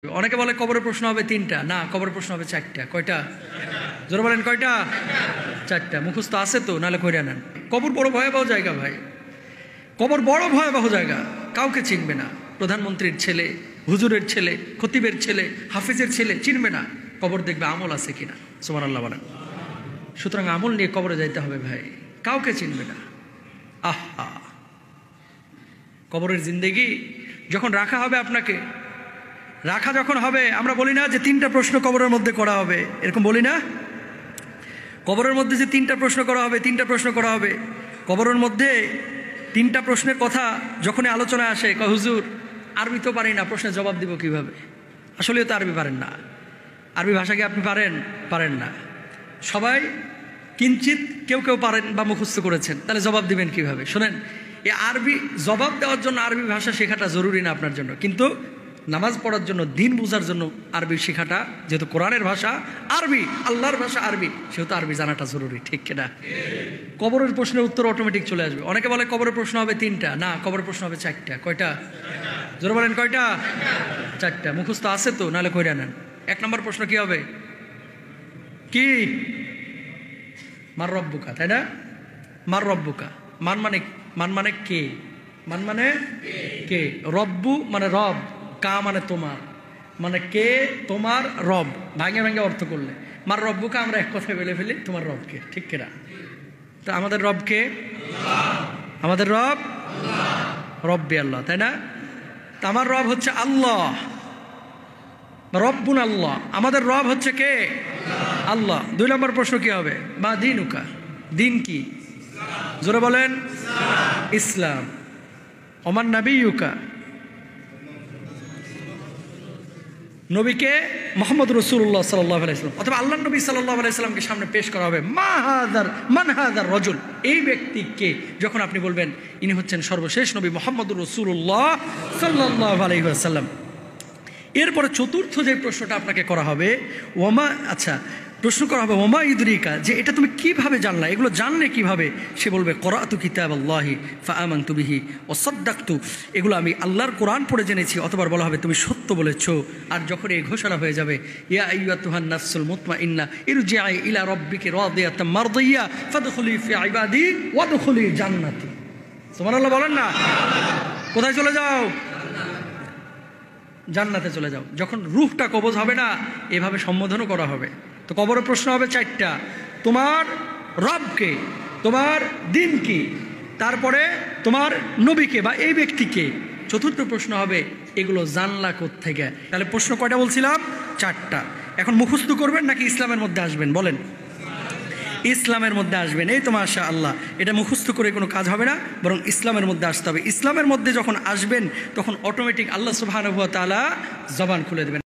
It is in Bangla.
অনেকে বলে কবরের প্রশ্ন হবে তিনটা, না কবরের প্রশ্ন হবে চারটা। কয়টা? জোরে বলেন কয়টা? চারটা। মুখস্থ আছে তো, নাহলে কইরা নেন। কবর বড় ভয়াবহ জায়গা ভাই, কবর বড় ভয়াবহ জায়গা। কাউকে চিনবে না, প্রধানমন্ত্রীর ছেলে, হুজুরের ছেলে, খতিবের ছেলে, হাফিজের ছেলে চিনবে না। কবর দেখবে আমল আছে কিনা। সুবহানাল্লাহ বলেন। সুতরাং আমল নিয়ে কবরে যাইতে হবে ভাই, কাউকে চিনবে না। আহা, কবরের জিন্দেগি যখন রাখা হবে, আপনাকে রাখা যখন হবে, আমরা বলি না যে তিনটা প্রশ্ন কবরের মধ্যে করা হবে, এরকম বলি না? কবরের মধ্যে যে তিনটা প্রশ্ন করা হবে, তিনটা প্রশ্ন করা হবে। কবরের মধ্যে তিনটা প্রশ্নের কথা যখনই আলোচনায় আসে, কয় হুজুর আরবি তো পারি না, প্রশ্নের জবাব দিব কিভাবে? আসলে তো আরবি পারেন না। আরবি ভাষা কি আপনি পারেন? পারেন না। সবাই কিঞ্চিত কেউ কেউ পারেন বা মুখস্থ করেছেন, তাহলে জবাব দিবেন কিভাবে? শোনেন, এই আরবি জবাব দেওয়ার জন্য আরবি ভাষা শেখাটা জরুরি না আপনার জন্য, কিন্তু নামাজ পড়ার জন্য, দিন বোঝার জন্য আরবি শেখাটা, যেহেতু কোরআনের ভাষা আরবি, আল্লাহর ভাষা আরবি, সেহেতু আরবি জানাটা জরুরি, ঠিক কিনা? কবরের প্রশ্নের উত্তর অটোমেটিক চলে আসবে। অনেকে বলে কবরের প্রশ্ন হবে তিনটা, না কবরের প্রশ্ন হবে চারটা। কয়টা? জোরে বলেন কয়টা? চারটা। মুখস্থ আছে তো, নাহলে কইরা নেন। 1 নম্বর প্রশ্ন কি হবে? কি? মার রব্বুকা, তাই না? মার রব্বুকা, মান মানে কে? মান মানে কে? রব্বু মানে রব, কা মানে তোমার, মানে কে তোমার রব। ভাঙে ভাঙে অর্থ করলে মার রব্বুকা আমরা এক কথায় বলে ফেলি, তোমার রবকে, ঠিক কিনা? তো আমাদের রবকে, আমাদের রব রব্বি আল্লাহ, তাই না? তো আমার রব হচ্ছে আল্লাহ, রব্বুন আল্লাহ। আমাদের রব হচ্ছে কে? আল্লাহ। 2 নম্বর প্রশ্ন কি হবে? মা দিনুকা, দিন কি? জোরে বলেন। ইসলাম। ওমান নাবিয়ুকা, নবীকে মোহাম্মদ রাসূলুল্লাহ সাল্লাল্লাহু আলাইহি ওয়াসাল্লাম অথবা আল্লাহর নবী সাল্লাল্লাহু আলাইহি ওয়াসাল্লামকে সামনে পেশ করা হবে। মান হাদার রাজুল, এই ব্যক্তি কে? যখন আপনি বলবেন ইনি হচ্ছেন সর্বশেষ নবী মুহাম্মদুর রাসূলুল্লাহ সাল্লাল্লাহু আলাইহি ওয়াসাল্লাম। এরপরে চতুর্থ যে প্রশ্নটা আপনাকে করা হবে, প্রশ্ন করা হবে ওমা ইদরিকা, যে এটা তুমি কিভাবে জানলা, এগুলো জানলে কিভাবে? সে বলবে করাতু কিতাবাল্লাহি ফাআমানতু বিহি ওয়া সাদ্দাকতু, এগুলো আমি আল্লাহর কোরআন পড়ে জেনেছি। অথবা বলা হবে তুমি সত্য বলেছো। আর যখন এই ঘোষণা হয়ে যাবে, ইয়া আইয়ুহান নাফসুল মুতমাইন্না ইরজিই ইলা রাব্বিকি রাদিয়াতাম মারদিয়া ফাদখুলি ফি ইবাদি ওয়াদখুলি জান্নাতি। সুবহানাল্লাহ বলেন না? কোথায় চলে যাও? জান্নাতে চলে যাও। যখন রূহটা কবজ হবে না, এভাবে সম্বোধনও করা হবে। তো কবরের প্রশ্ন হবে 4টা। তোমার রবকে, তোমার দিন কি, তারপরে তোমার নবীকে বা এই ব্যক্তিকে। চতুর্থ প্রশ্ন হবে এগুলো জানলা কোত্থেকে? তাহলে প্রশ্ন কয়টা বলছিলাম? 4টা। এখন মুখস্থ করবেন নাকি ইসলামের মধ্যে আসবেন? বলেন। ইসলামের মধ্যে আসবেন। এই তো মাশাআল্লাহ, এটা মুখস্থ করে কোনো কাজ হবে না, বরং ইসলামের মধ্যে আসতে হবে। ইসলামের মধ্যে যখন আসবেন, তখন অটোমেটিক আল্লাহ সুবহানাহু ওয়া তাআলা জবান খুলে দেবেন।